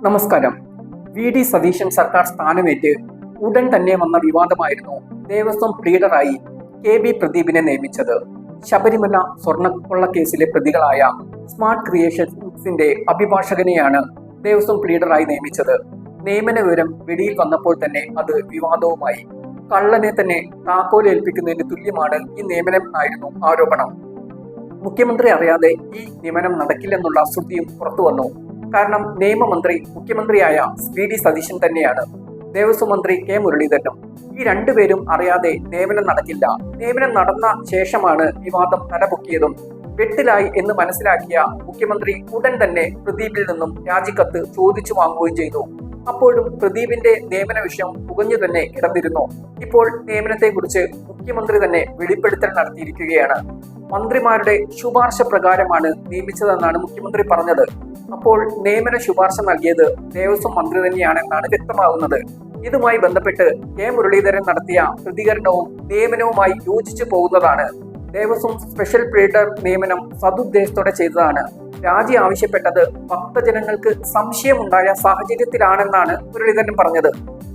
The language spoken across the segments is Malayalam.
നമസ്കാരം. വി.ഡി. സതീശൻ സർക്കാർ സ്ഥാനമേറ്റ് ഉടൻ തന്നെ വന്ന വിവാദമായിരുന്നു ദേവസ്വം പ്ലീഡറായി കെ.ബി. പ്രദീപിനെ നിയമിച്ചത്. ശബരിമല സ്വർണ്ണക്കൊള്ള കേസിലെ പ്രതികളായ സ്മാർട്ട് ക്രിയേഷൻസിന്റെ അഭിഭാഷകനെയാണ് ദേവസ്വം പ്ലീഡറായി നിയമിച്ചത്. നിയമന വിവരം വെളിയിൽ വന്നപ്പോൾ തന്നെ അത് വിവാദവുമായി. കള്ളനെ തന്നെ താക്കോലേൽപ്പിക്കുന്നതിന് തുല്യമാണ് ഈ നിയമനം എന്നായിരുന്നു ആരോപണം. മുഖ്യമന്ത്രി അറിയാതെ ഈ നിയമനം നടക്കില്ലെന്നുള്ള ശ്രുതിയും പുറത്തുവന്നു. കാരണം നിയമമന്ത്രി മുഖ്യമന്ത്രിയായ വി.ഡി. സതീശൻ തന്നെയാണ്. ദേവസ്വം മന്ത്രി കെ. മുരളീധരനും ഈ രണ്ടുപേരും അറിയാതെ നിയമനം നടക്കില്ല. നിയമനം നടന്ന ശേഷമാണ് വിവാദം തലപൊക്കിയതും. വെട്ടിലായി എന്ന് മനസ്സിലാക്കിയ മുഖ്യമന്ത്രി ഉടൻ തന്നെ പ്രദീപിൽ നിന്നും രാജിക്കത്ത് ചോദിച്ചു വാങ്ങുകയും ചെയ്തു. അപ്പോഴും പ്രദീപിന്റെ നിയമന വിഷയം പുകഞ്ഞു തന്നെ കിടന്നിരുന്നു. ഇപ്പോൾ നിയമനത്തെക്കുറിച്ച് മുഖ്യമന്ത്രി തന്നെ വെളിപ്പെടുത്തൽ നടത്തിയിരിക്കുകയാണ്. മന്ത്രിമാരുടെ ശുപാർശ പ്രകാരമാണ് നിയമിച്ചതെന്നാണ് മുഖ്യമന്ത്രി പറഞ്ഞത്. അപ്പോൾ നിയമന ശുപാർശ നൽകിയത് ദേവസ്വം മന്ത്രി തന്നെയാണെന്നാണ് വ്യക്തമാകുന്നത്. ഇതുമായി ബന്ധപ്പെട്ട് കെ. മുരളീധരൻ നടത്തിയ പ്രതികരണവും നിയമനവുമായി യോജിച്ചു പോകുന്നതാണ്. ദേവസ്വം സ്പെഷ്യൽ പ്ലീഡർ നിയമനം സതുദ്ദേശത്തോടെ ചെയ്തതാണ്. രാജി ആവശ്യപ്പെട്ടത് ഭക്തജനങ്ങൾക്ക് സംശയമുണ്ടായ സാഹചര്യത്തിലാണെന്നാണ് മുരളീധരൻ പറഞ്ഞത്.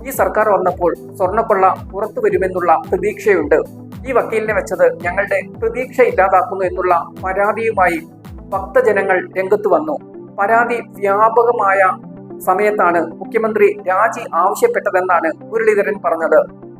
ഈ സർക്കാർ വന്നപ്പോൾ സ്വർണ്ണക്കൊള്ള പുറത്തു വരുമെന്നുള്ള പ്രതീക്ഷയുണ്ട്. ഈ വക്കീലിനെ വെച്ചത് ഞങ്ങളുടെ പ്രതീക്ഷ ഇല്ലാതാക്കുന്നു എന്നുള്ള പരാതിയുമായി ഭക്തജനങ്ങൾ രംഗത്ത് വന്നു. പരാതി വ്യാപകമായ സമയത്താണ് മുഖ്യമന്ത്രി രാജി ആവശ്യപ്പെട്ടതെന്നാണ് മുരളീധരൻ പറഞ്ഞത്.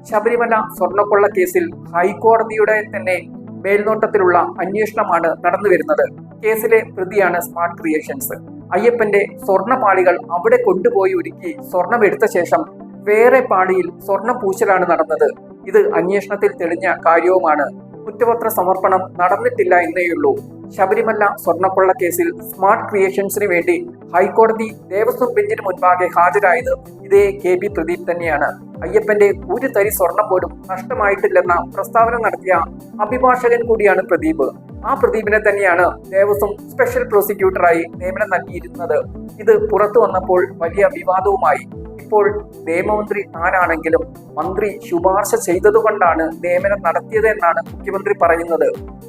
ശബരിമല സ്വർണ്ണക്കൊള്ള കേസിൽ ഹൈക്കോടതിയുടെ തന്നെ മേൽനോട്ടത്തിലുള്ള അന്വേഷണമാണ് നടന്നു വരുന്നത്. കേസിലെ പ്രതിയാണ് സ്മാർട്ട് ക്രിയേഷൻസ്. അയ്യപ്പന്റെ സ്വർണ്ണപാളികൾ അവിടെ കൊണ്ടുപോയി ഒരുക്കി സ്വർണം എടുത്ത ശേഷം വേറെ പാളിയിൽ സ്വർണം പൂശലാണ് നടന്നത്. ഇത് അന്വേഷണത്തിൽ തെളിഞ്ഞ കാര്യവുമാണ്. കുറ്റപത്ര സമർപ്പണം നടന്നിട്ടില്ല എന്നേയുള്ളൂ. ശബരിമല സ്വർണ്ണക്കൊള്ള കേസിൽ സ്മാർട്ട് ക്രിയേഷൻസിന് വേണ്ടി ഹൈക്കോടതി ദേവസ്വം ബെഞ്ചിന് മുൻപാകെ ഹാജരായത് ഇതേ കെ.ബി. പ്രദീപ് തന്നെയാണ്. അയ്യപ്പന്റെ ഒരു തരി സ്വർണം പോലും നഷ്ടമായിട്ടില്ലെന്ന പ്രസ്താവന നടത്തിയ അഭിഭാഷകൻ കൂടിയാണ് പ്രദീപ്. ആ പ്രദീപിനെ തന്നെയാണ് ദേവസ്വം സ്പെഷ്യൽ പ്രോസിക്യൂട്ടറായി നിയമനം നൽകിയിരുന്നത്. ഇത് പുറത്തു വന്നപ്പോൾ വലിയ വിവാദവുമായി. ഇപ്പോൾ നിയമമന്ത്രി താനാണെങ്കിലും മന്ത്രി ശുപാർശ ചെയ്തതുകൊണ്ടാണ് നിയമനം നടത്തിയത് എന്നാണ് മുഖ്യമന്ത്രി പറയുന്നത്.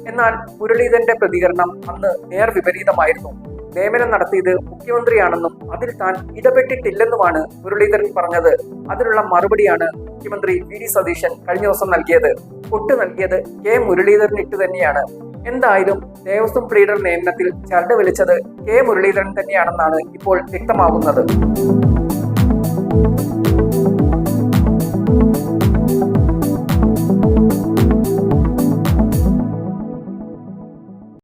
എന്നാൽ മുരളീധരന്റെ പ്രതികരണം അന്ന് നേർവിപരീതമായിരുന്നു. നിയമനം നടത്തിയത് മുഖ്യമന്ത്രിയാണെന്നും അതിൽ താൻ ഇടപെട്ടിട്ടില്ലെന്നുമാണ് മുരളീധരൻ പറഞ്ഞത്. അതിനുള്ള മറുപടിയാണ് മുഖ്യമന്ത്രി വി.ഡി. സതീശൻ കഴിഞ്ഞ ദിവസം നൽകിയത്. ഒട്ട് നൽകിയത് കെ. മുരളീധരൻ ഇട്ട് തന്നെയാണ്. എന്തായാലും ദേവസ്വം പ്ലീഡർ നിയമനത്തിൽ ചരട് വലിച്ചത് കെ. മുരളീധരൻ തന്നെയാണെന്നാണ് ഇപ്പോൾ വ്യക്തമാകുന്നത്.